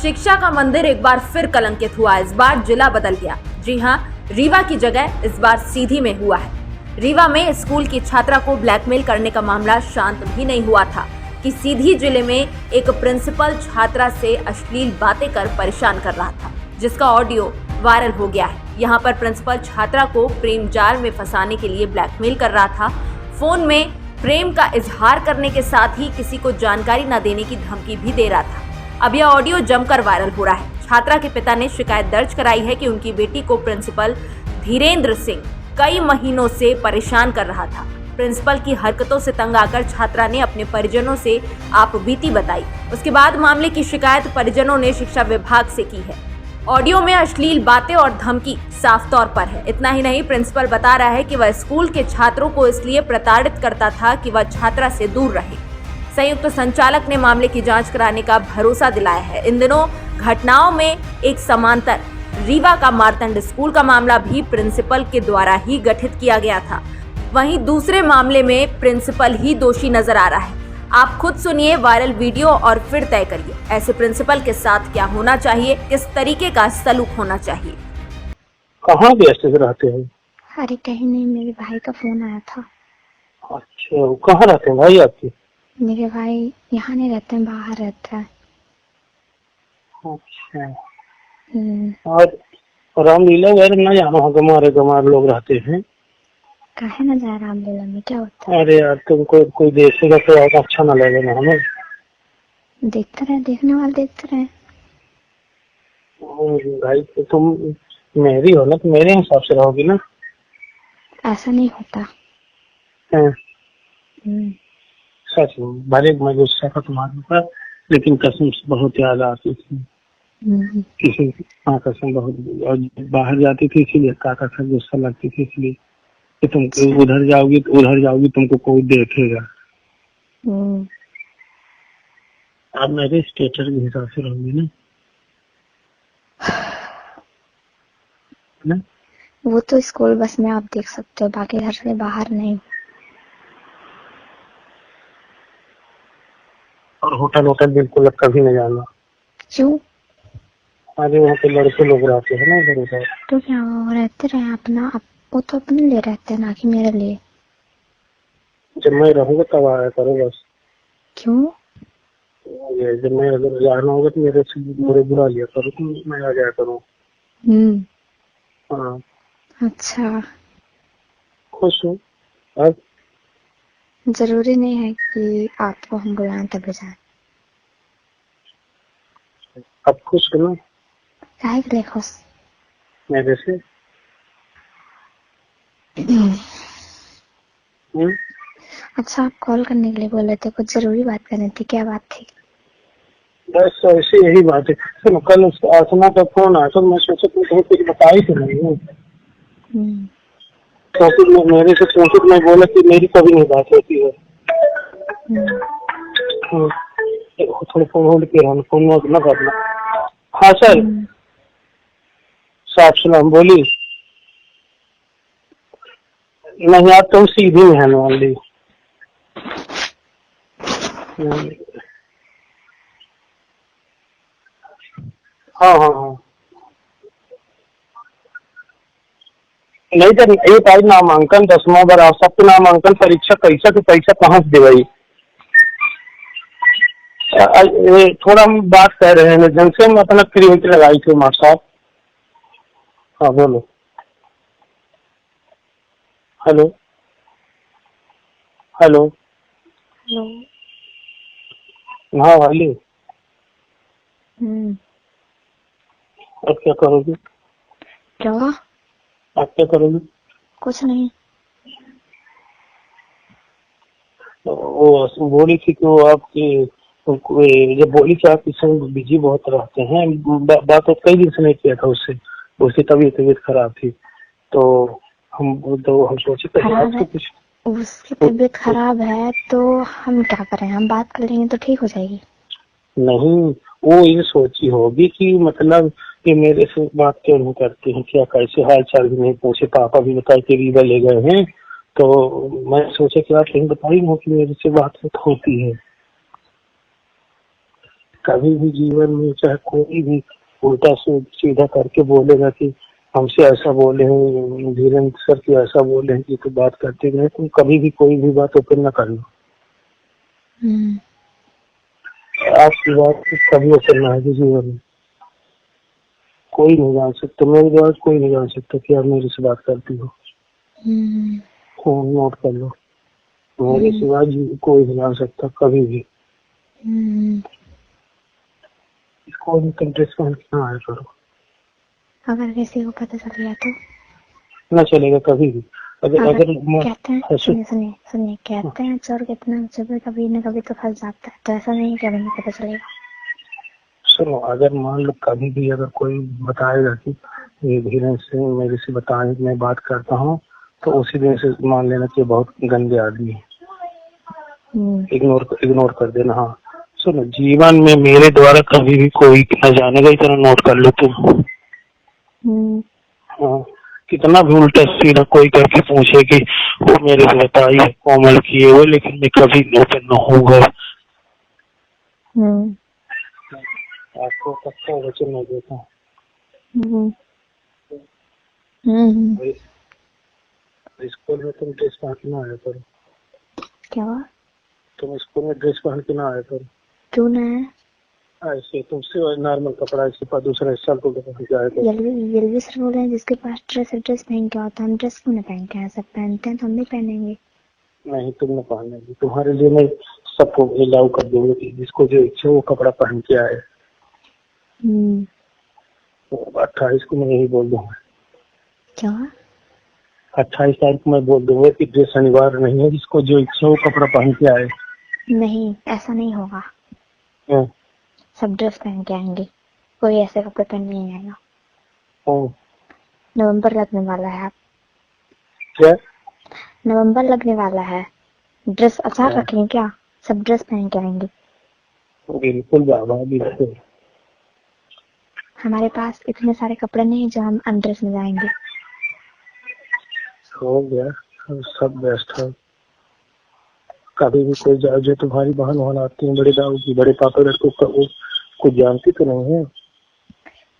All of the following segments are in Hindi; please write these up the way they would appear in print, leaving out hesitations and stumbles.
शिक्षा का मंदिर एक बार फिर कलंकित हुआ। इस बार जिला बदल गया। जी हां, रीवा की जगह इस बार सीधी में हुआ है। रीवा में स्कूल की छात्रा को ब्लैकमेल करने का मामला शांत भी नहीं हुआ था कि सीधी जिले में एक प्रिंसिपल छात्रा से अश्लील बातें कर परेशान कर रहा था, जिसका ऑडियो वायरल हो गया है। यहाँ पर प्रिंसिपल छात्रा को प्रेम जाल में फंसाने के लिए ब्लैकमेल कर रहा था। फोन में प्रेम का इजहार करने के साथ ही किसी को जानकारी न देने की धमकी भी दे रहा था। अब यह ऑडियो जमकर वायरल हो रहा है। छात्रा के पिता ने शिकायत दर्ज कराई है कि उनकी बेटी को प्रिंसिपल धीरेन्द्र सिंह कई महीनों से परेशान कर रहा था। प्रिंसिपल की हरकतों से तंग आकर छात्रा ने अपने परिजनों से आपबीती बताई। उसके बाद मामले की शिकायत परिजनों ने शिक्षा विभाग से की है। ऑडियो में अश्लील बातें और धमकी साफ तौर पर है। इतना ही नहीं, प्रिंसिपल बता रहा है कि वह स्कूल के छात्रों को इसलिए प्रताड़ित करता था कि वह छात्रा से दूर रहे। संयुक्त संचालक ने मामले की जांच कराने का भरोसा दिलाया है। इन दिनों घटनाओं में एक समांतर रीवा का मार्तंड स्कूल का मामला भी प्रिंसिपल के द्वारा ही गठित किया गया था। वहीं दूसरे मामले में प्रिंसिपल ही दोषी नजर आ रहा है। आप खुद सुनिए वायरल वीडियो और फिर तय करिए ऐसे प्रिंसिपल के साथ क्या होना चाहिए, किस तरीके का सलूक होना चाहिए। कहाँ व्यस्त रहते हैं? अरे कहीं नहीं, मेरे भाई का फोन आया था। अच्छा, वो कहाँ रहते हैं भाई आपके? मेरे भाई यहाँ नहीं रहते हैं, बाहर रहते हैं। अच्छा। और रामलीला वगैरह न जाना हो, गमार लोग रहते हैं। काहे ना जा रामलीला में, क्या होता है? अरे यार, तुमको कोई देखेगा तो अच्छा ना लगेगा हमें। देखते रहे, देखने वाले देखते रहे। भाई तो तुम मेरी हो ना, तो मेरे हिसाब से रहोगी ना। ऐसा नहीं होता। सच में भले मैं गुस्सा था तुम्हारे ऊपर, लेकिन कसम से बहुत याद आती थी। किसी कसम बहुत, और बाहर जाती थी इसीलिए काका से गुस्सा लगती थी, इसलिए कि तुम उधर जाओगी तुमको कोई देखेगा। आप मेरे स्टेटस के हिसाब से रहोगी ना? वो तो स्कूल बस में आप देख सकते हो, बाकी घर से बाहर नहीं। और होटल बिल्कुल कभी नहीं जाना। क्यों? अरे वहाँ पे लड़के लोग रहते हैं ना इधर उधर। तो क्या वो रहते रहे अपना, वो तो अपने लिए रहते हैं ना कि मेरे लिए। जब मैं रहूंगा तब आया करो बस। क्यों? ये जब मैं अगर जाना होगा तो मेरे से बुरा लिया करो, तो मैं आ जाया करूँ। हाँ। अच्छा, खुश हूँ। अब जरूरी नहीं है कि आपको हम बुलाएं तभी जाए। अब खुश हो ना काहे के लिए खुश? मेरे से? अच्छा, आप कॉल करने के लिए बोले थे, कुछ जरूरी बात करनी थी, क्या बात थी? बस ऐसे यही बात है। सुनो, कल आसमा का फोन आया तो मैं सोचा तुम कुछ बताई तो नहीं हूँ। तो मेरे से पूछो, मैं बोला कि मेरी कभी नहीं बात होती है। थोड़ा फोन होल्ड किया, फोन न करना। हाँ सर, साहब सलाम बोली। नहीं, आप तो सीधी है वाली। हाँ। नहीं सर, एक आज नामांकन 10वां बार सबके नामांकन परीक्षा कैसा की पैसा कहाँ से देवाई? थोड़ा हम बात कर रहे हैं, जनसे हम अपना क्रिएट लगाई थी मास्टर साहब। हाँ बोलो। हेलो। हाँ वाली। अब क्या करोगी? क्या? आप क्या करोगी? कुछ नहीं। वो बोली थी कि वो आपकी जब बोली कि आप इस समय बिजी बहुत रहते हैं, बात तो कई दिन से नहीं किया था उससे। उसकी तबीयत खराब थी, तो हम सोचे कुछ। उसकी तबीयत खराब है तो हम क्या करें, हम बात कर लेंगे तो ठीक हो जाएगी। नहीं, वो ये सोची होगी कि मतलब कि मेरे से बात क्यों नहीं करती हैं, क्या कैसे हाल चाल भी नहीं पूछे, पापा भी बताए कि रीवा ले गए हैं। तो मैं सोचा कि आप कहीं बताई हो कि मेरे से बात होती है। कभी भी जीवन में चाहे कोई भी उल्टा सीधा करके बोलेगा कि हमसे ऐसा बोले हैं, धीरेन्द्र सर की ऐसा बोले हैं कि तो बात करते गए, तुम कभी भी कोई भी बात ओपन न कर लो। आपकी बात कभी ओपन ना है जीवन में, कोई नहीं जान सकता, मेरी बात कोई नहीं जान सकता कि आप मेरे से बात करती हो। फोन नोट कर लो, मेरे सिवा कोई नहीं जान सकता कभी भी। इसको इंटरेस्ट पहन के ना आया करो। अगर किसी को पता चल गया तो ना चलेगा कभी भी। अगर कहते हैं, सुनिए कहते हैं चोर कितना जब कभी न कभी तो फंस जाता है, तो ऐसा नहीं कि अभी पता चलेगा। सुनो, अगर मान लो कभी भी अगर कोई बताएगा कि ये धीरेन्द्र से मेरे से बताए मैं बात करता हूँ, तो उसी दिन से मान लेना कि बहुत गंदे आदमी है, इग्नोर कर देना। हाँ सुनो, जीवन में मेरे द्वारा कभी भी कोई न जानेगा, इतना नोट कर लो तुम। हाँ, कितना भी उल्टा सीधा कोई करके पूछे कि वो मेरे से बताई है कोमल की है वो, लेकिन मैं कभी ओपन न होऊंगा। आपको पक्का वचन नहीं देता। स्कूल में तुम ड्रेस पहन के ना आया करो। क्या? तुम स्कूल में ड्रेस पहन के ना आया करो। क्यों ना है? ऐसे तुमसे नॉर्मल कपड़ा इसके पास दूसरा हिस्सा तो पहन के आया करो। ये भी सर बोल रहे हैं जिसके पास ड्रेस पहन के आता, हम ड्रेस क्यों ना पहन के आए? सब पहनते हैं तो हम भी पहनेंगे। नहीं, तुम न पहनेगी, तुम्हारे लिए मैं सबको अलाउ कर दूंगा कि जिसको जो इच्छा वो कपड़ा पहन के आए। 28 को मैं यही बोल दूंगा। क्या? 28 तारीख को मैं बोल दूंगा कि ड्रेस अनिवार्य नहीं है, जिसको जो इच्छा वो कपड़ा पहन के आए। नहीं, ऐसा नहीं होगा। सब ड्रेस पहन के आएंगे, कोई ऐसे कपड़े पहन नहीं आएगा। नवंबर लगने वाला है। आप क्या? नवंबर लगने वाला है, ड्रेस अचार रखेंगे क्या? सब ड्रेस पहन के आएंगे। बिल्कुल बाबा, बिल्कुल। हमारे पास इतने सारे कपड़े नहीं जो हम अनड्रेस में जाएंगे। हो गया, सब बेस्ट है। कभी भी कोई जाए, जो तुम्हारी बहन वहां आती है, बड़े दाऊ की, बड़े पापा लड़कों का, वो कुछ जानती तो नहीं है?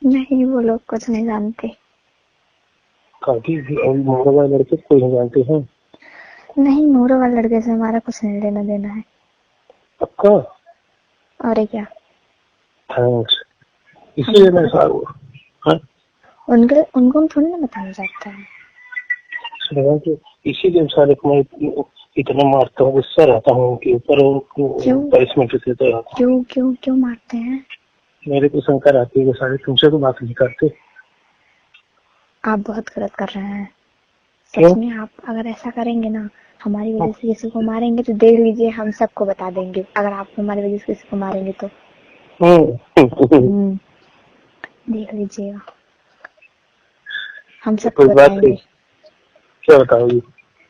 नहीं, वो लोग कुछ नहीं जानते। कभी भी मोहरा वाले लड़के कोई नहीं जानते हैं? नहीं, मोहरा वाले लड़के से हमारा कुछ नहीं लेना देना है। पक्का? और क्या? थैंक्स, इसीलिए मैं सारा हुआ। उनको थोड़ी ना बताना चाहता है। इसीलिए सारे को मैं इतना मारता हूँ, गुस्सा रहता हूँ उनके ऊपर, पनिशमेंट देता रहता हूँ। क्यों मारते हैं? मेरे को शंका आती है, सारे तुमसे तो बात नहीं करते। आप बहुत गलत कर रहे हैं सच में। आप अगर ऐसा करेंगे ना, हमारी वजह से किसी को मारेंगे तो देख लीजिए, हम सबको बता देंगे। अगर आप हमारी वजह से किसी को मारेंगे तो देख लीजिएगा, हम सबको बताएंगे। क्या बताओगी?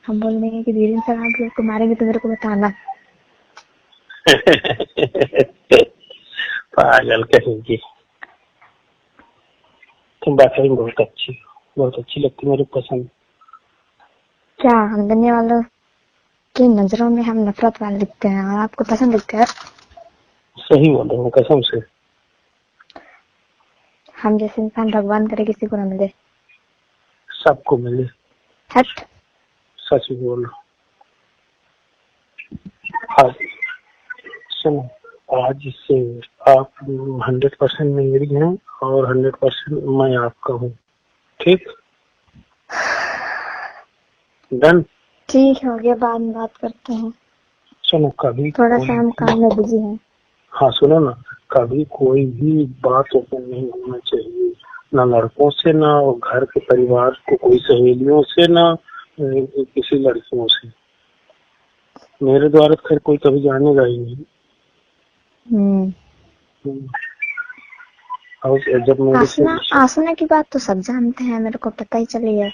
हम बोल देंगे कि धीरेन्द्र सर आप लोग को मारेंगे तो मेरे को बताना। पागल कहेंगे। तुम बात बहुत अच्छी लगती, मेरे पसंद। क्या हम दुनिया वालों की नजरों में हम नफरत वाले दिखते हैं और आपको पसंद दिखते हैं? सही बोल रहा हूँ कसम से। हम जैसे इंसान भगवान करे किसी को न मिले। सबको मिले। हट, सच बोल। आज सुनो, आज से आप 100% मेरी हैं और 100% मैं आपका हूँ, ठीक? डन? ठीक हो गया, बाद में बात करते हैं। सुनो, कभी थोड़ा सा हम काम में बिजी हैं। हाँ सुनो ना, कभी कोई भी बात ओपन नहीं होना चाहिए, ना लड़कों से, ना घर के परिवार को, कोई सहेलियों से, ना किसी लड़कियों से। मेरे द्वारा खैर कोई कभी जानेगा ही नहीं। और जब मेरे आसना की बात तो सब जानते हैं, मेरे को पता ही चली है।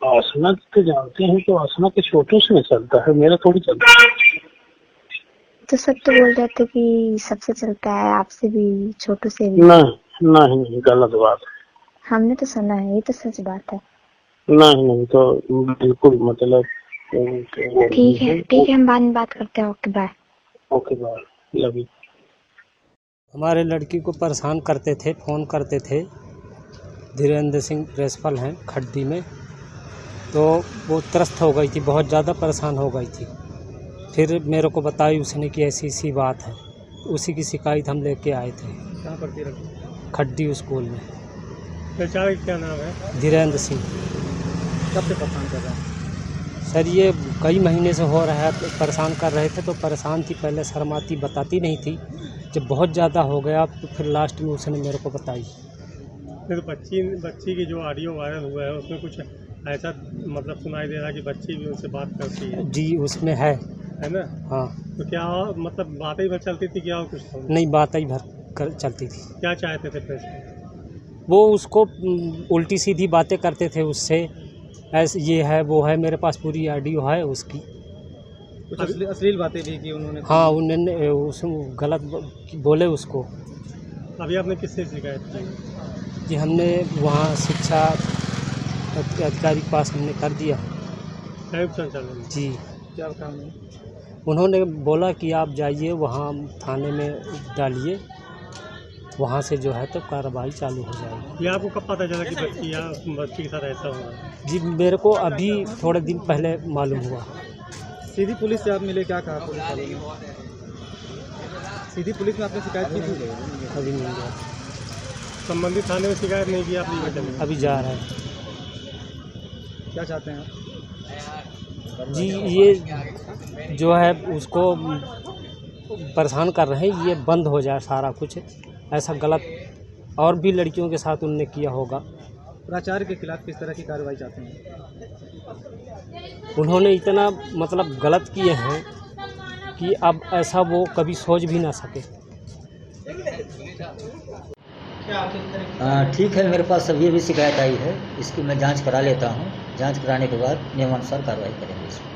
आसना तो जानते हैं, तो आसना के छोटों से चलता है, मेरा थोड़ी चलता है। तो सब तो बोल रहे थे कि सबसे चलता है, आपसे भी, छोटू से भी। नहीं, गलत बात है। हमने तो सुना है, ये तो सच बात है। नहीं तो बिल्कुल, मतलब ठीक है, हम बाद में बात करते हैं। Okay bye. Love you. हमारे लड़की को परेशान करते थे, फ़ोन करते थे। धीरेन्द्र सिंह प्रिंसिपल हैं खड्डी में, तो वो त्रस्त हो गई थी, बहुत ज़्यादा परेशान हो गई थी। फिर मेरे को बताई उसने कि ऐसी ऐसी बात है, तो उसी की शिकायत हम लेके आए थे। कहाँ पढ़ती रखी? खड्डी स्कूल में। बेचारे का क्या नाम है? धीरेन्द्र सिंह। कब से परेशान कर रहे हैं? सर ये कई महीने से हो रहा है, परेशान कर रहे थे। तो परेशान थी, पहले शर्माती, बताती नहीं थी। जब बहुत ज़्यादा हो गया तो फिर लास्ट में उसने मेरे को बताई। फिर बच्ची की जो ऑडियो वायरल हुआ है उसमें कुछ ऐसा मतलब सुनाई दे रहा है कि बच्ची भी उनसे बात करती है? जी उसमें है ना? हाँ। तो क्या मतलब बातें ही भर चलती थी क्या और कुछ तो? नहीं, बात ही भर कर चलती थी। क्या चाहते थे प्रिंसिपल? वो उसको उल्टी सीधी बातें करते थे उससे, ऐसे ये है वो है। मेरे पास पूरी ऑडियो है उसकी। कुछ अश्लील बातें भी की उन्होंने? हाँ, उन्होंने उस गलत बोले उसको। अभी आपने किससे शिकायत की? जी हमने वहाँ शिक्षा अधिकारी के पास हमने कर दिया। संचालन जी। क्या काम है? उन्होंने बोला कि आप जाइए वहाँ थाने में डालिए, वहाँ से जो है तो कार्रवाई चालू हो जाएगी। ये आपको कब पता चला कि बच्ची के साथ ऐसा हो रहा है? जी मेरे को अभी थोड़े दिन पहले मालूम हुआ। सीधी पुलिस से आप मिले, क्या कहा पुलिस वालों ने? सीधी पुलिस में आपने शिकायत की थी? अभी नहीं गया। संबंधित थाने में शिकायत नहीं की आपने? अभी जा रहा है। क्या चाहते हैं आप? जी ये जो है उसको परेशान कर रहे हैं, ये बंद हो जाए सारा कुछ। ऐसा गलत और भी लड़कियों के साथ उनने किया होगा। प्राचार्य के खिलाफ किस तरह की कार्रवाई चाहते हैं? उन्होंने इतना मतलब गलत किए हैं कि अब ऐसा वो कभी सोच भी ना सके। ठीक है, मेरे पास अब ये भी शिकायत आई है, इसकी मैं जांच करा लेता हूँ। जांच कराने के बाद नियमानुसार कार्रवाई करेंगे इसमें।